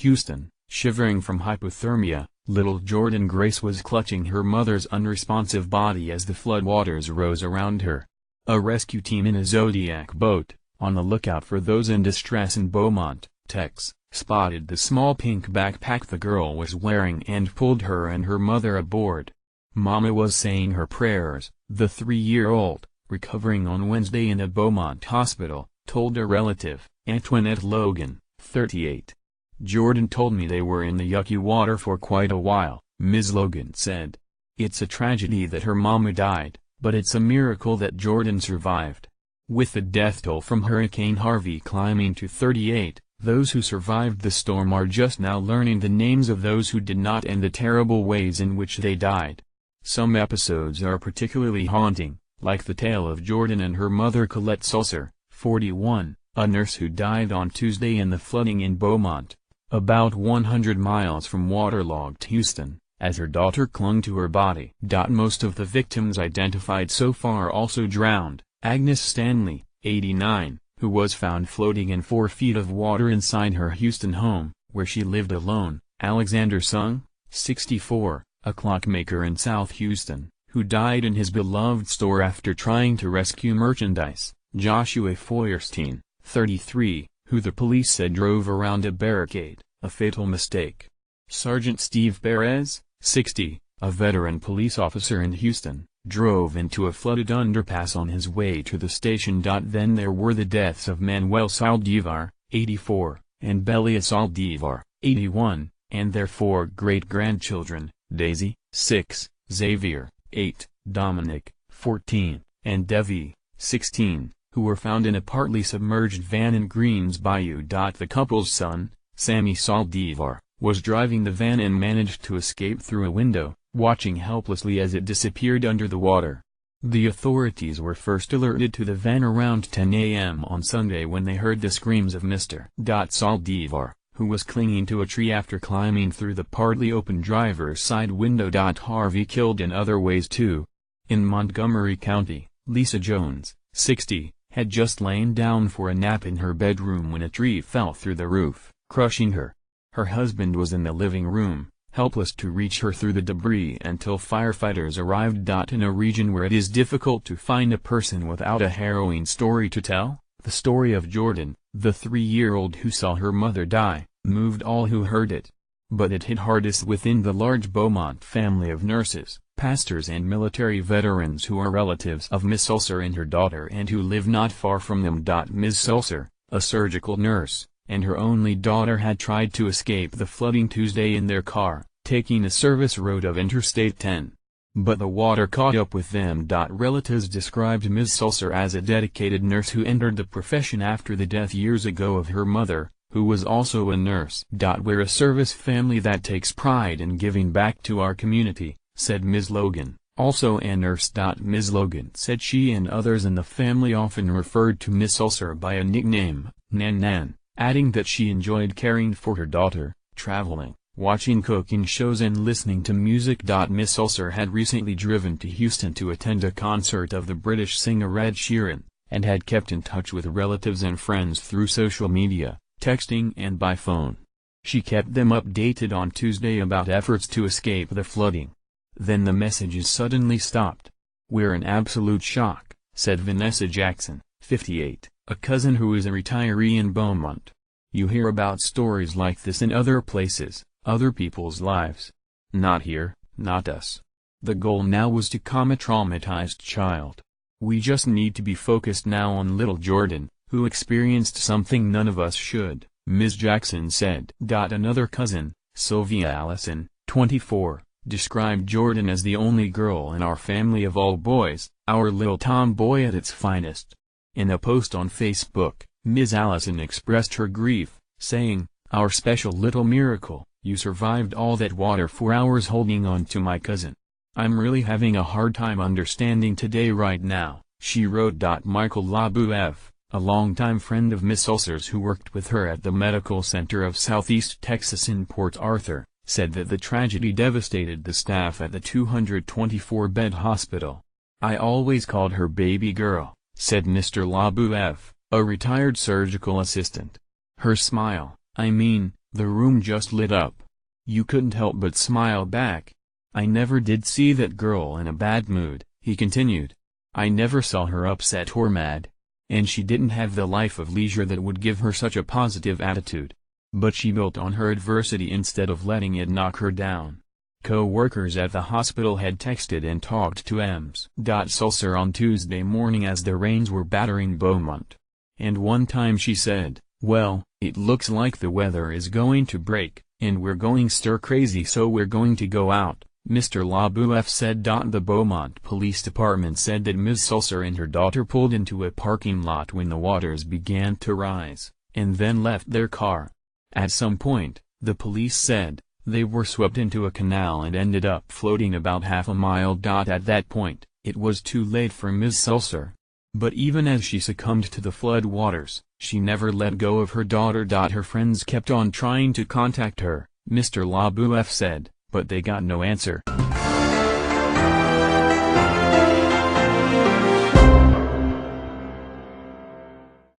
Houston, shivering from hypothermia. Little Jordan Grace was clutching her mother's unresponsive body as the floodwaters rose around her. A rescue team in a Zodiac boat, on the lookout for those in distress in Beaumont, Texas, spotted the small pink backpack the girl was wearing and pulled her and her mother aboard. Mama was saying her prayers, the 3-year-old, recovering on Wednesday in a Beaumont hospital, told a relative, Antoinette Logan, 38. Jordan told me they were in the yucky water for quite a while, Ms. Logan said. It's a tragedy that her mama died, but it's a miracle that Jordan survived. With the death toll from Hurricane Harvey climbing to 38, those who survived the storm are just now learning the names of those who did not and the terrible ways in which they died. Some episodes are particularly haunting, like the tale of Jordan and her mother Colette Sulcer, 41, a nurse who died on Tuesday in the flooding in Beaumont, about 100 miles from waterlogged Houston, as her daughter clung to her body. Most of the victims identified so far also drowned. Agnes Stanley, 89, who was found floating in 4 feet of water inside her Houston home, where she lived alone. Alexander Sung, 64, a clockmaker in South Houston, who died in his beloved store after trying to rescue merchandise. Joshua Feuerstein, 33, who the police said drove around a barricade, a fatal mistake. Sergeant Steve Perez, 60, a veteran police officer in Houston, drove into a flooded underpass on his way to the station. Then there were the deaths of Manuel Saldivar, 84, and Belia Saldivar, 81, and their 4 great-grandchildren, Daisy, 6, Xavier, 8, Dominic, 14, and Devi, 16, who were found in a partly submerged van in Greens Bayou. The couple's son, Sammy Saldivar, was driving the van and managed to escape through a window, watching helplessly as it disappeared under the water. The authorities were first alerted to the van around 10 a.m. on Sunday when they heard the screams of Mr. Saldivar, who was clinging to a tree after climbing through the partly open driver's side window. Harvey killed in other ways too. In Montgomery County, Lisa Jones, 60, had just lain down for a nap in her bedroom when a tree fell through the roof, crushing her. Her husband was in the living room, helpless to reach her through the debris until firefighters arrived. In a region where it is difficult to find a person without a harrowing story to tell, the story of Jordan, the 3-year-old who saw her mother die, moved all who heard it. But it hit hardest within the large Beaumont family of nurses, pastors and military veterans who are relatives of Miss Sulcer and her daughter and who live not far from them. Ms. Sulcer, a surgical nurse, and her only daughter had tried to escape the flooding Tuesday in their car, taking a service road of Interstate 10. But the water caught up with them. Relatives described Ms. Sulcer as a dedicated nurse who entered the profession after the death years ago of her mother, who was also a nurse. We're a service family that takes pride in giving back to our community, said Ms. Logan, also a nurse. Ms. Logan said she and others in the family often referred to Miss Sulcer by a nickname, Nan Nan, adding that she enjoyed caring for her daughter, traveling, watching cooking shows and listening to music. Miss Sulcer had recently driven to Houston to attend a concert of the British singer Ed Sheeran, and had kept in touch with relatives and friends through social media, texting and by phone. She kept them updated on Tuesday about efforts to escape the flooding. Then the messages suddenly stopped. "We're in absolute shock," said Vanessa Jackson, 58, a cousin who is a retiree in Beaumont. "You hear about stories like this in other places, other people's lives. Not here, not us. The goal now was to calm a traumatized child. We just need to be focused now on little Jordan, who experienced something none of us should," Ms. Jackson said. Another cousin, Sylvia Allison, 24, described Jordan as the only girl in our family of all boys, our little tomboy at its finest. In a post on Facebook, Ms. Allison expressed her grief, saying, "Our special little miracle, you survived all that water for hours holding on to my cousin. I'm really having a hard time understanding today right now," she wrote. Michael Labuev, a longtime friend of Miss Sulcer's who worked with her at the Medical Center of Southeast Texas in Port Arthur, said that the tragedy devastated the staff at the 224-bed hospital. "I always called her baby girl," said Mr. Labuev, a retired surgical assistant. "Her smile, I mean, The room just lit up. You couldn't help but smile back. I never did see that girl in a bad mood, he continued. I never saw her upset or mad. And she didn't have the life of leisure that would give her such a positive attitude. But she built on her adversity instead of letting it knock her down. Co-workers at the hospital had texted and talked to Ms. Sulcer on Tuesday morning as the rains were battering Beaumont. And one time she said, "Well, it looks like the weather is going to break, and we're going stir-crazy, so we're going to go out," Mr. LaBeouf said. The Beaumont Police Department said that Ms. Sulcer and her daughter pulled into a parking lot when the waters began to rise, and then left their car. At some point, the police said, they were swept into a canal and ended up floating about half a mile. At that point, it was too late for Ms. Sulcer. But even as she succumbed to the flood waters, she never let go of her daughter. Her friends kept on trying to contact her, Mr. LaBeouf said, but they got no answer.